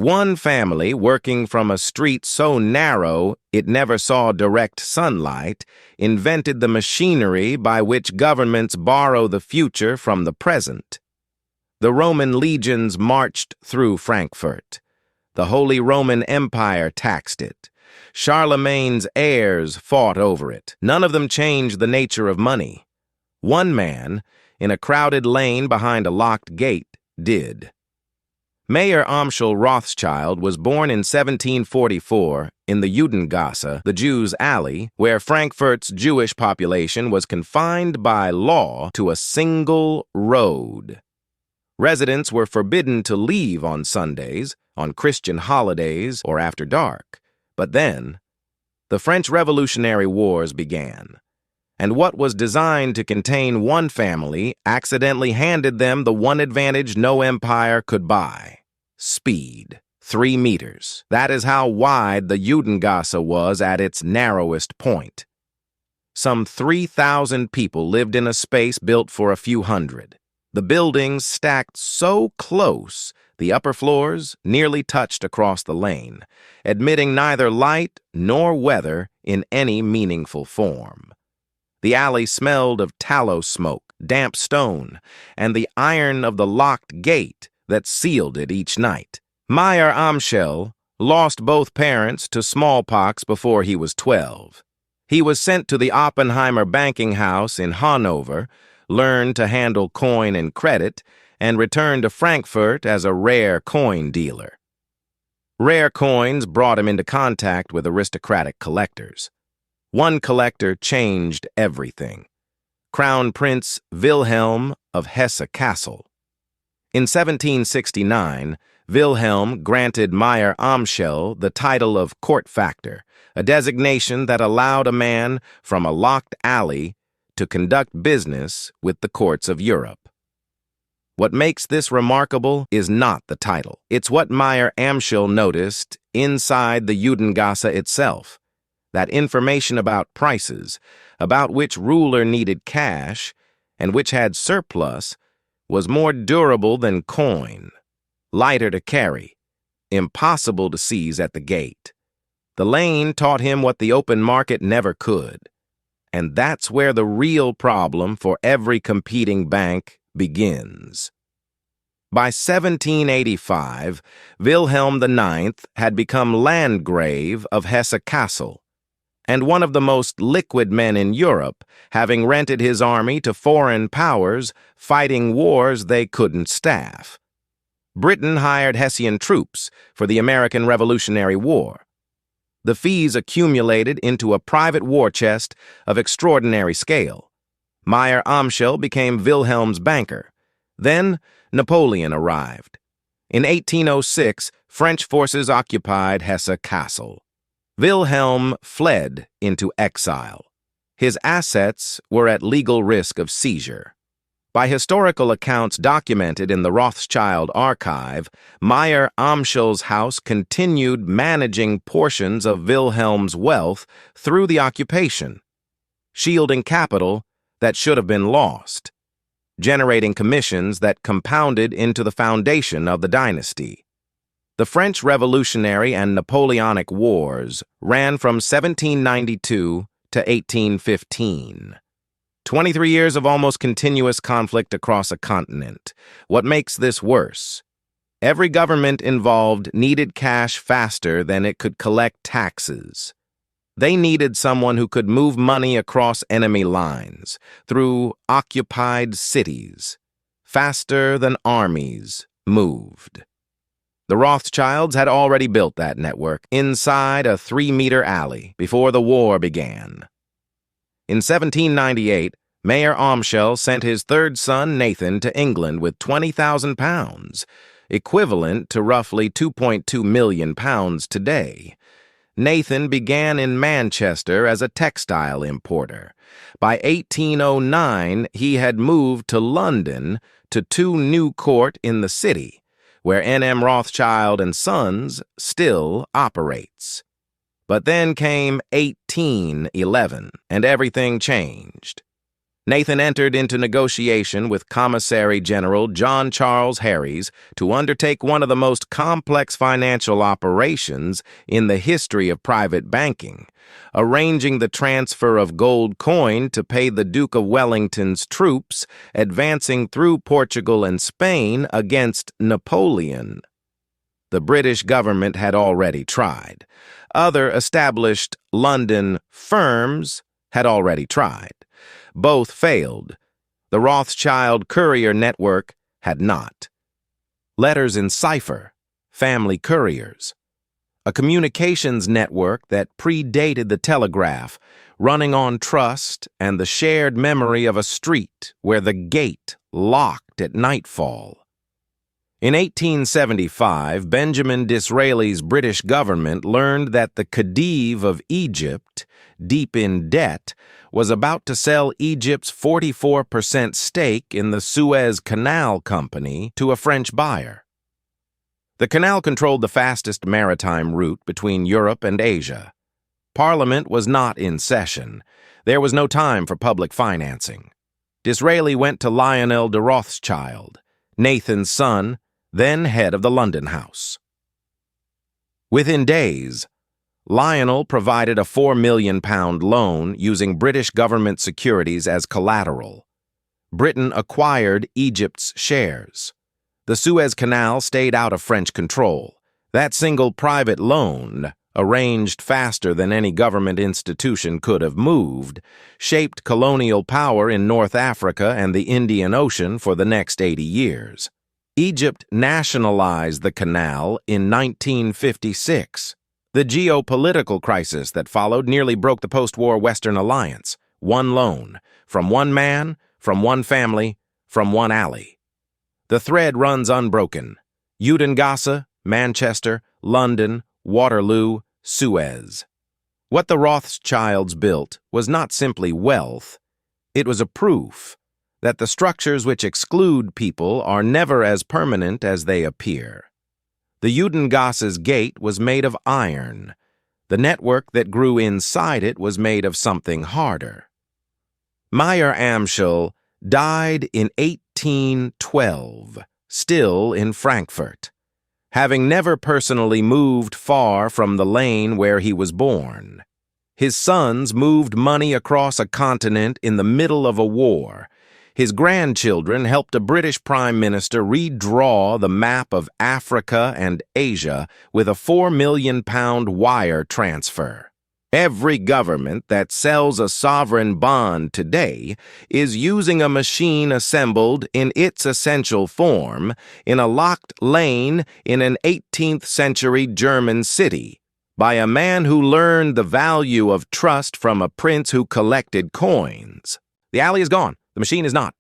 One family, working from a street so narrow it never saw direct sunlight, invented the machinery by which governments borrow the future from the present. The Roman legions marched through Frankfurt. The Holy Roman Empire taxed it. Charlemagne's heirs fought over it. None of them changed the nature of money. One man, in a crowded lane behind a locked gate, did. Mayer Amschel Rothschild was born in 1744 in the Judengasse, the Jews' alley, where Frankfurt's Jewish population was confined by law to a single road. Residents were forbidden to leave on Sundays, on Christian holidays, or after dark. But then, the French Revolutionary Wars began, and what was designed to contain one family accidentally handed them the one advantage no empire could buy: speed. 3 meters. That is how wide the Judengasse was at its narrowest point. Some 3,000 people lived in a space built for a few hundred. The buildings stacked so close, the upper floors nearly touched across the lane, admitting neither light nor weather in any meaningful form. The alley smelled of tallow smoke, damp stone, and the iron of the locked gate that sealed it each night. Mayer Amschel lost both parents to smallpox before he was 12. He was sent to the Oppenheimer banking house in Hanover, learned to handle coin and credit, and returned to Frankfurt as a rare coin dealer. Rare coins brought him into contact with aristocratic collectors. One collector changed everything: Crown Prince Wilhelm of Hesse-Kassel. In 1769, Wilhelm granted Mayer Amschel the title of court factor, a designation that allowed a man from a locked alley to conduct business with the courts of Europe. What makes this remarkable is not the title. It's what Mayer Amschel noticed inside the Judengasse itself: that information about prices, about which ruler needed cash, and which had surplus, was more durable than coin, lighter to carry, impossible to seize at the gate. The lane taught him what the open market never could. And that's where the real problem for every competing bank begins. By 1785, Wilhelm IX had become Landgrave of Hesse-Kassel, and one of the most liquid men in Europe, having rented his army to foreign powers fighting wars they couldn't staff. Britain hired Hessian troops for the American Revolutionary War. The fees accumulated into a private war chest of extraordinary scale. Mayer Amschel became Wilhelm's banker. Then Napoleon arrived. In 1806, French forces occupied Hesse-Kassel. Wilhelm fled into exile. His assets were at legal risk of seizure. By historical accounts documented in the Rothschild archive, Mayer Amschel's house continued managing portions of Wilhelm's wealth through the occupation, shielding capital that should have been lost, generating commissions that compounded into the foundation of the dynasty. The French Revolutionary and Napoleonic Wars ran from 1792 to 1815. 23 years of almost continuous conflict across a continent. What makes this worse? Every government involved needed cash faster than it could collect taxes. They needed someone who could move money across enemy lines, through occupied cities, faster than armies moved. The Rothschilds had already built that network inside a 3-meter alley before the war began. In 1798, Mayer Amschel sent his third son, Nathan, to England with £20,000, equivalent to roughly £2.2 million today. Nathan began in Manchester as a textile importer. By 1809, he had moved to London to 2 New Court in the city, where N.M. Rothschild and Sons still operates. But then came 1811, and everything changed. Nathan entered into negotiation with Commissary General John Charles Harries to undertake one of the most complex financial operations in the history of private banking, arranging the transfer of gold coin to pay the Duke of Wellington's troops advancing through Portugal and Spain against Napoleon. The British government had already tried. Other established London firms had already tried. Both failed. The Rothschild courier network had not. Letters in cipher, family couriers. A communications network that predated the telegraph, running on trust and the shared memory of a street where the gate locked at nightfall. In 1875, Benjamin Disraeli's British government learned that the Khedive of Egypt, deep in debt, was about to sell Egypt's 44% stake in the Suez Canal Company to a French buyer. The canal controlled the fastest maritime route between Europe and Asia. Parliament was not in session. There was no time for public financing. Disraeli went to Lionel de Rothschild, Nathan's son, then head of the London House. Within days, Lionel provided a £4 million loan using British government securities as collateral. Britain acquired Egypt's shares. The Suez Canal stayed out of French control. That single private loan, arranged faster than any government institution could have moved, shaped colonial power in North Africa and the Indian Ocean for the next 80 years. Egypt nationalized the canal in 1956. The geopolitical crisis that followed nearly broke the post-war Western alliance. One loan, from one man, from one family, from one alley. The thread runs unbroken. Judengasse, Manchester, London, Waterloo, Suez. What the Rothschilds built was not simply wealth. It was a proof that the structures which exclude people are never as permanent as they appear. The Judengasse's gate was made of iron. The network that grew inside it was made of something harder. Mayer Amschel died in 1812, still in Frankfurt, having never personally moved far from the lane where he was born. His sons moved money across a continent in the middle of a war. His grandchildren helped a British prime minister redraw the map of Africa and Asia with a £4 million wire transfer. Every government that sells a sovereign bond today is using a machine assembled in its essential form in a locked lane in an 18th century German city by a man who learned the value of trust from a prince who collected coins. The alley is gone. The machine is not.